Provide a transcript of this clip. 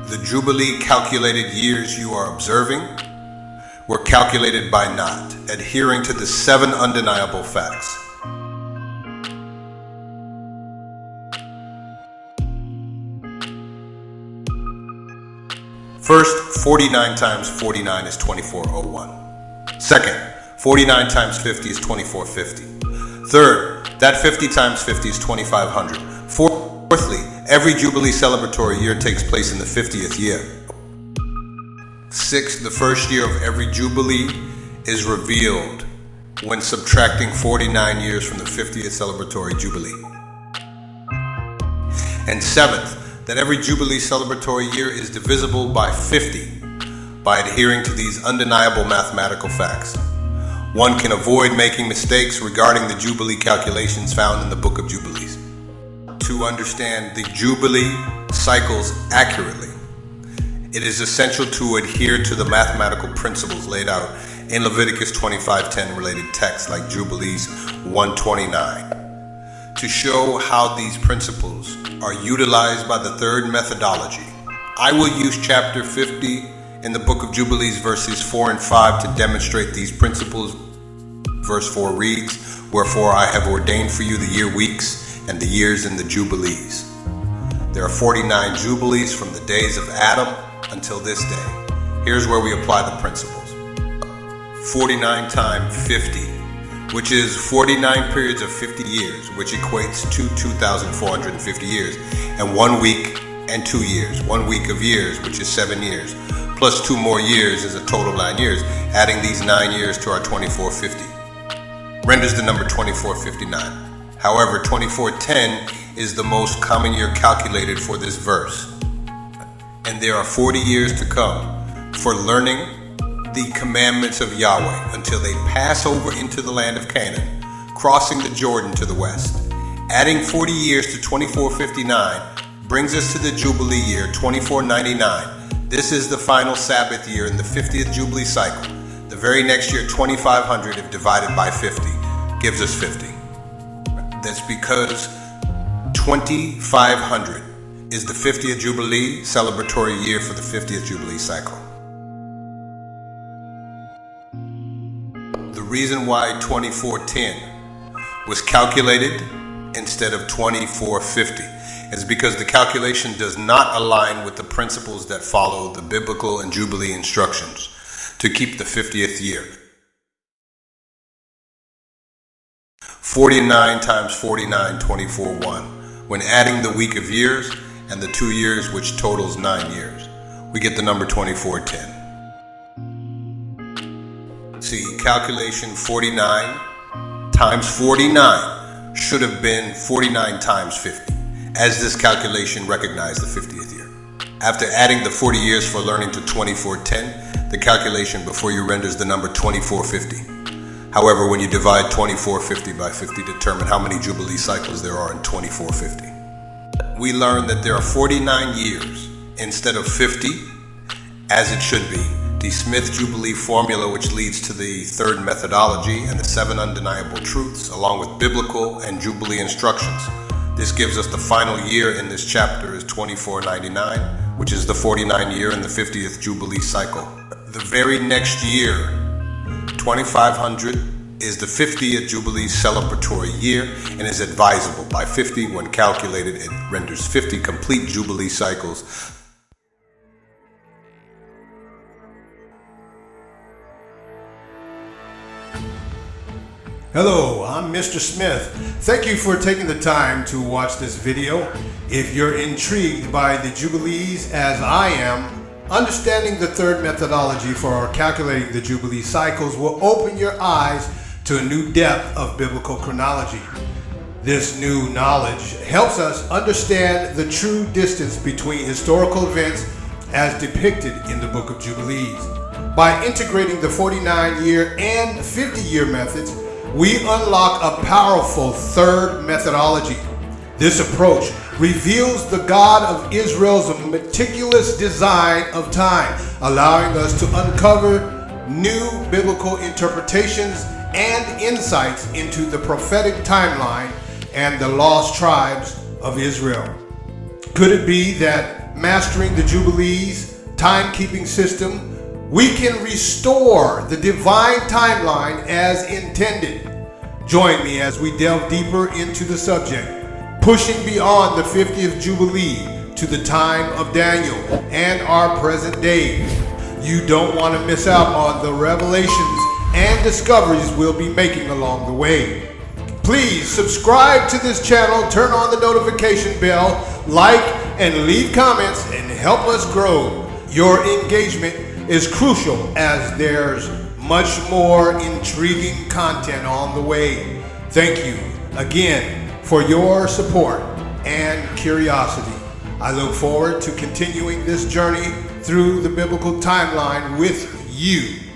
The Jubilee calculated years you are observing were calculated by not adhering to the 7 undeniable facts. First, 49 times 49 is 2401. Second, 49 times 50 is 2450. Third, that 50 times 50 is 2500. Fourthly, every Jubilee celebratory year takes place in the 50th year. Sixth, the first year of every Jubilee is revealed when subtracting 49 years from the 50th celebratory Jubilee. And seventh, that every Jubilee celebratory year is divisible by 50 by adhering to these undeniable mathematical facts. One can avoid making mistakes regarding the Jubilee calculations found in the Book of Jubilees. To understand the Jubilee cycles accurately, it is essential to adhere to the mathematical principles laid out in Leviticus 25:10 related texts like Jubilees 129. To show how these principles are utilized by the third methodology, I will use chapter 50 in the Book of Jubilees verses 4 and 5 to demonstrate these principles. Verse 4 reads, "Wherefore I have ordained for you the year weeks and the years in the Jubilees." There are 49 Jubilees from the days of Adam until this day. Here's where we apply the principles. 49 times 50, which is 49 periods of 50 years, which equates to 2,450 years, and 1 week and 2 years. 1 week of years, which is 7 years, plus 2 more years is a total of 9 years. Adding these 9 years to our 2450 renders the number 2459. However, 2410 is the most common year calculated for this verse. And there are 40 years to come for learning the commandments of Yahweh until they pass over into the land of Canaan, crossing the Jordan to the west. Adding 40 years to 2459 brings us to the Jubilee year 2499. This is the final Sabbath year in the 50th Jubilee cycle. The very next year, 2500, if divided by 50, gives us 50. That's because 2500 is the 50th Jubilee celebratory year for the 50th Jubilee cycle. The reason why 2410 was calculated instead of 2450 is because the calculation does not align with the principles that follow the biblical and Jubilee instructions to keep the 50th year. 49 times 49, 24:1. When adding the week of years and the 2 years, which totals 9 years, we get the number 2410. See, calculation 49 times 49 should have been 49 times 50, as this calculation recognized the 50th year. After adding the 40 years for learning to 2410, the calculation before you renders the number 2450. However, when you divide 2450 by 50, determine how many Jubilee cycles there are in 2450. We learn that there are 49 years instead of 50, as it should be. The Smith-Jubilee formula, which leads to the third methodology and the 7 undeniable truths, along with biblical and Jubilee instructions. This gives us the final year in this chapter is 2499, which is the 49 year in the 50th Jubilee cycle. The very next year, 2500, is the 50th Jubilee celebratory year and is advisable by 50. When calculated, it renders 50 complete Jubilee cycles. Hello, I'm Mr. Smith. Thank you for taking the time to watch this video. If you're intrigued by the Jubilees as I am, understanding the third methodology for calculating the Jubilee cycles will open your eyes to a new depth of biblical chronology. This new knowledge helps us understand the true distance between historical events as depicted in the Book of Jubilees. By integrating the 49-year and 50-year methods, we unlock a powerful third methodology. This approach reveals the God of Israel's meticulous design of time, allowing us to uncover new biblical interpretations and insights into the prophetic timeline and the lost tribes of Israel. Could it be that mastering the Jubilees timekeeping system, we can restore the divine timeline as intended? Join me as we delve deeper into the subject, pushing beyond the 50th Jubilee to the time of Daniel and our present day. You don't want to miss out on the revelations and discoveries we'll be making along the way. Please subscribe to this channel, turn on the notification bell, like and leave comments, and help us grow. Your engagement is crucial as there's much more intriguing content on the way. Thank you again for your support and curiosity. I look forward to continuing this journey through the biblical timeline with you.